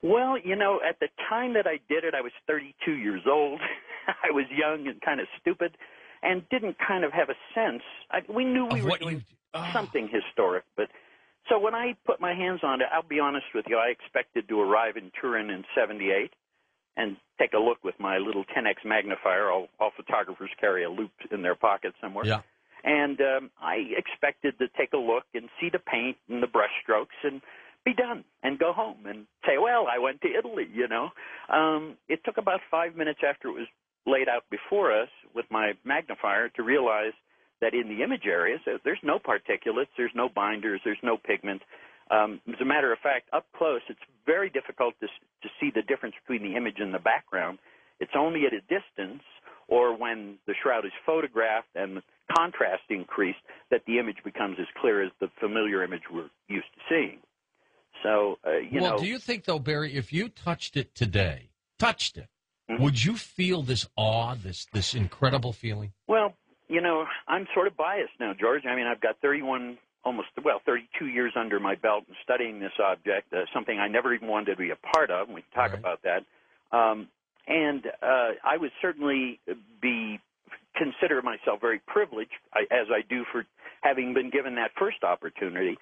Well, at the time that I did it, I was 32 years old. I was young and kind of stupid and didn't kind of have a sense. We knew we were doing something historic, but so when I put my hands on it, I'll be honest with you, I expected to arrive in Turin in 78 and take a look with my little 10x magnifier. All photographers carry a loop in their pocket somewhere. Yeah. And I expected to take a look and see the paint and the brush strokes and be done and go home and say, well, I went to Italy, It took about 5 minutes after it was laid out before us with my magnifier to realize that in the image areas, there's no particulates, there's no binders, there's no pigment. As a matter of fact, up close, it's very difficult to see the difference between the image and the background. It's only at a distance or when the shroud is photographed and the contrast increased that the image becomes as clear as the familiar image we're used to seeing. So, do you think, though, Barrie, if you touched it today, mm-hmm. would you feel this awe, this incredible feeling? Well, I'm sort of biased now, George. I mean, I've got 32 years under my belt in studying this object, something I never even wanted to be a part of, and we can talk about that. I would certainly consider myself very privileged, as I do for having been given that first opportunity.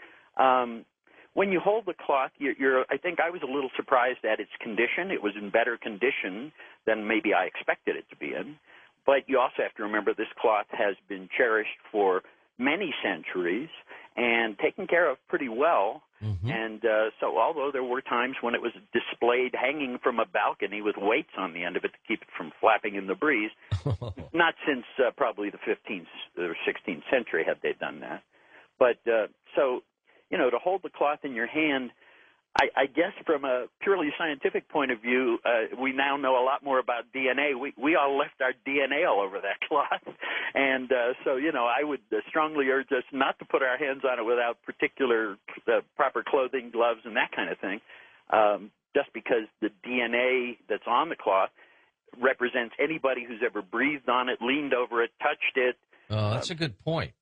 When you hold the cloth, I think I was a little surprised at its condition. It was in better condition than maybe I expected it to be in. But you also have to remember this cloth has been cherished for many centuries and taken care of pretty well. Mm-hmm. And so although there were times when it was displayed hanging from a balcony with weights on the end of it to keep it from flapping in the breeze, not since probably the 15th or 16th century had they done that. But to hold the cloth in your hand, I guess from a purely scientific point of view, we now know a lot more about DNA. We all left our DNA all over that cloth. And so I would strongly urge us not to put our hands on it without particular proper clothing, gloves, and that kind of thing, just because the DNA that's on the cloth represents anybody who's ever breathed on it, leaned over it, touched it. Oh, that's a good point.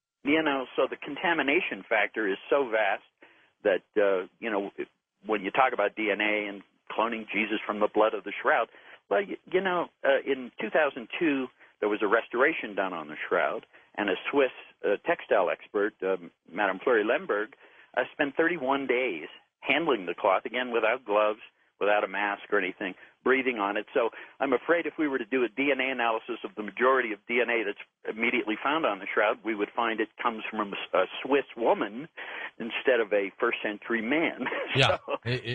So the contamination factor is so vast that, when you talk about DNA and cloning Jesus from the blood of the shroud, well, in 2002, there was a restoration done on the shroud, and a Swiss textile expert, Madame Fleury Lemberg, spent 31 days handling the cloth, again, without gloves, without a mask or anything, breathing on it. So I'm afraid if we were to do a DNA analysis of the majority of DNA that's immediately found on the shroud, we would find it comes from a Swiss woman instead of a first-century man. Yeah,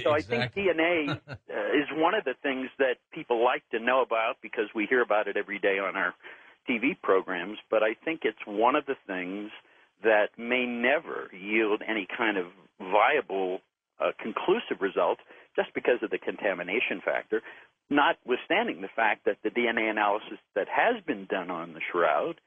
so I think DNA is one of the things that people like to know about because we hear about it every day on our TV programs, but I think it's one of the things that may never yield any kind of viable conclusive result just because of the contamination factor, notwithstanding the fact that the DNA analysis that has been done on the shroud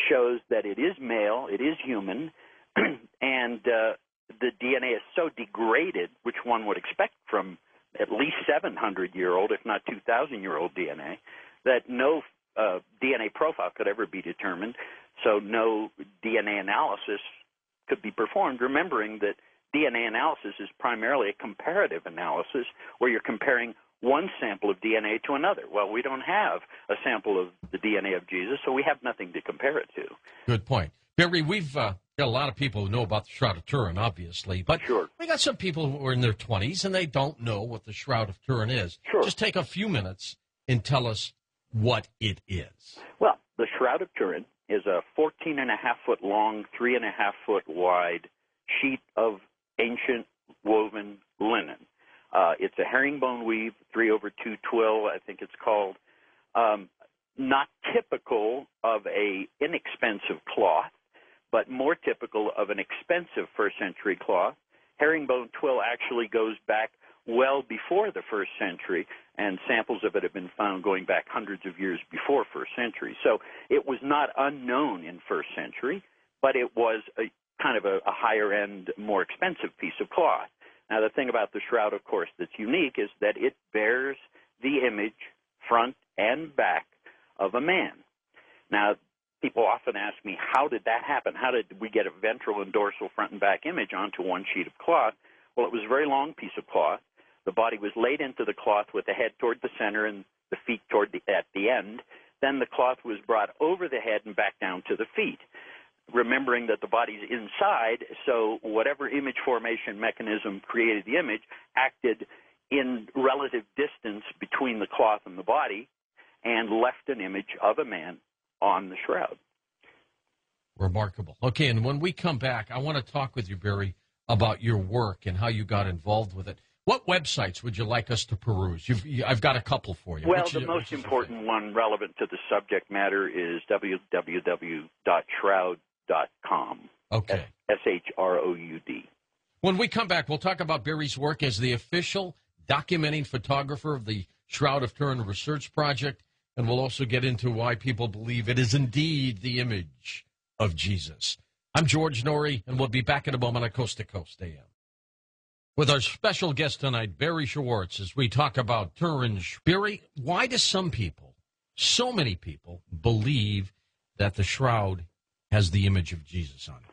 shows that it is male, it is human, and the DNA is so degraded, which one would expect from at least 700-year-old, if not 2,000-year-old DNA, that no DNA profile could ever be determined, so no DNA analysis could be performed, remembering that DNA analysis is primarily a comparative analysis where you're comparing one sample of DNA to another. Well, we don't have a sample of the DNA of Jesus, so we have nothing to compare it to. Good point. Barrie, we've got a lot of people who know about the Shroud of Turin, obviously, but sure. We got some people who are in their 20s and they don't know what the Shroud of Turin is. Sure. Just take a few minutes and tell us what it is. Well, the Shroud of Turin is a 14.5-foot long, 3.5-foot wide sheet of ancient woven linen. It's a herringbone weave, 3/2 twill, I think it's called. Not typical of a inexpensive cloth, but more typical of an expensive first-century cloth. Herringbone twill actually goes back well before the first century, and samples of it have been found going back hundreds of years before first century. So it was not unknown in first century, but it was a kind of a higher-end, more expensive piece of cloth. Now, the thing about the shroud, of course, that's unique is that it bears the image, front and back, of a man. Now, people often ask me, how did that happen? How did we get a ventral and dorsal front and back image onto one sheet of cloth? Well, it was a very long piece of cloth, The body was laid into the cloth with the head toward the center and the feet at the end. Then the cloth was brought over the head and back down to the feet, remembering that the body's inside, so whatever image formation mechanism created the image acted in relative distance between the cloth and the body and left an image of a man on the shroud. Remarkable. Okay, and when we come back, I want to talk with you, Barrie, about your work and how you got involved with it. What websites would you like us to peruse? I've got a couple for you. Well, the most important one relevant to the subject matter is www.shroud.com. Okay. S-H-R-O-U-D. When we come back, we'll talk about Barrie's work as the official documenting photographer of the Shroud of Turin Research Project, and we'll also get into why people believe it is indeed the image of Jesus. I'm George Norrie, and we'll be back in a moment on Coast to Coast AM. With our special guest tonight, Barrie Schwortz, as we talk about Turin. Barrie, why do some people, so many people, believe that the shroud has the image of Jesus on it?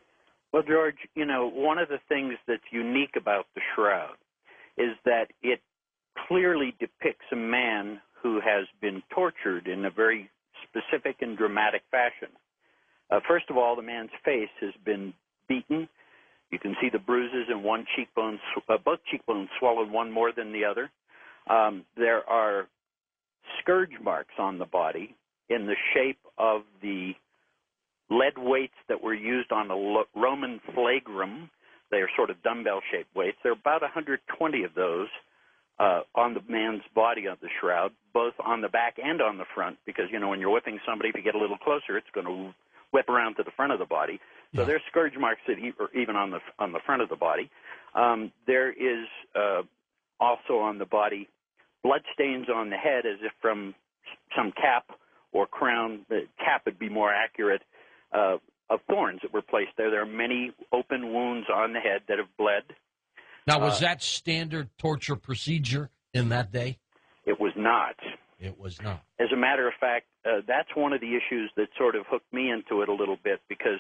Well, George, one of the things that's unique about the shroud is that it clearly depicts a man who has been tortured in a very specific and dramatic fashion. First of all, the man's face has been beaten. You can see the bruises in one cheekbone, both cheekbones swollen, one more than the other. There are scourge marks on the body in the shape of the lead weights that were used on the Roman flagrum. They are sort of dumbbell-shaped weights. There are about 120 of those on the man's body of the shroud, both on the back and on the front, because, when you're whipping somebody, if you get a little closer, it's going to whip around to the front of the body. So there's scourge marks that even on the front of the body. There is also on the body blood stains on the head as if from some cap or crown. The cap would be more accurate, of thorns that were placed there. There are many open wounds on the head that have bled. Now, was that standard torture procedure in that day? It was not. It was not. As a matter of fact, that's one of the issues that sort of hooked me into it a little bit because,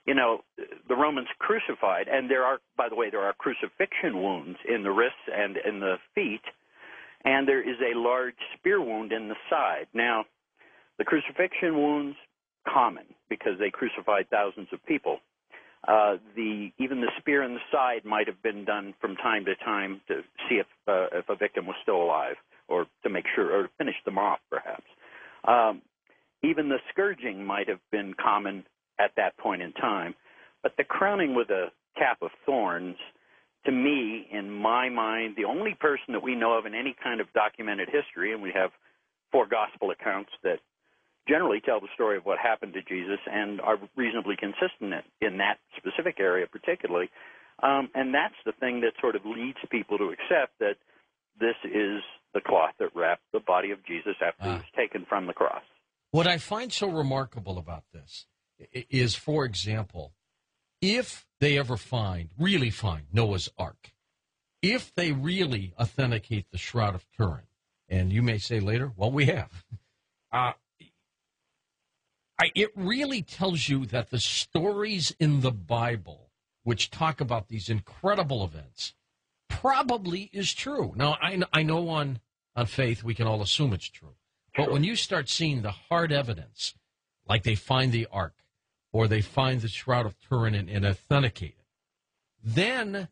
the Romans crucified, and by the way, there are crucifixion wounds in the wrists and in the feet, and there is a large spear wound in the side. Now, the crucifixion wounds, common because they crucified thousands of people. Even the spear in the side might have been done from time to time to see if a victim was still alive, or to make sure, or to finish them off, perhaps. Even the scourging might have been common at that point in time. But the crowning with a cap of thorns, to me, in my mind, the only person that we know of in any kind of documented history, and we have 4 gospel accounts that generally tell the story of what happened to Jesus and are reasonably consistent in that specific area particularly. And that's the thing that sort of leads people to accept that this is the cloth that wrapped the body of Jesus after he was taken from the cross. What I find so remarkable about this is, for example, if they ever really find Noah's Ark, if they really authenticate the Shroud of Turin, and you may say later, well, we have, it really tells you that the stories in the Bible, which talk about these incredible events, probably is true. Now, I know on faith we can all assume it's true. But when you start seeing the hard evidence, like they find the Ark, or they find the Shroud of Turin and authenticate it, then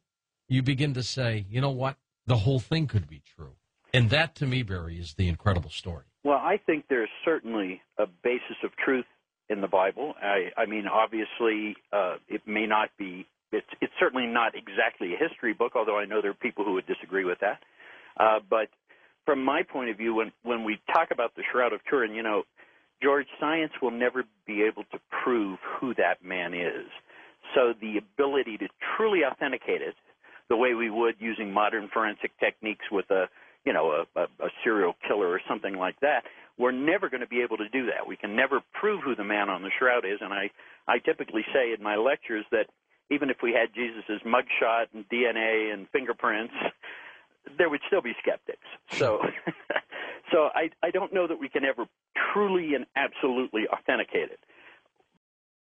you begin to say, you know what, the whole thing could be true. And that, to me, Barrie, is the incredible story. Well, I think there's certainly a basis of truth in the Bible. I mean, obviously, it may not be, it's certainly not exactly a history book, although I know there are people who would disagree with that. But from my point of view, when we talk about the Shroud of Turin, George, science will never be able to prove who that man is. So the ability to truly authenticate it, the way we would using modern forensic techniques with a serial killer or something like that, we're never going to be able to do that. We can never prove who the man on the shroud is, and I typically say in my lectures that even if we had Jesus' mugshot and DNA and fingerprints, there would still be skeptics. So so I don't know that we can ever truly and absolutely authenticate it.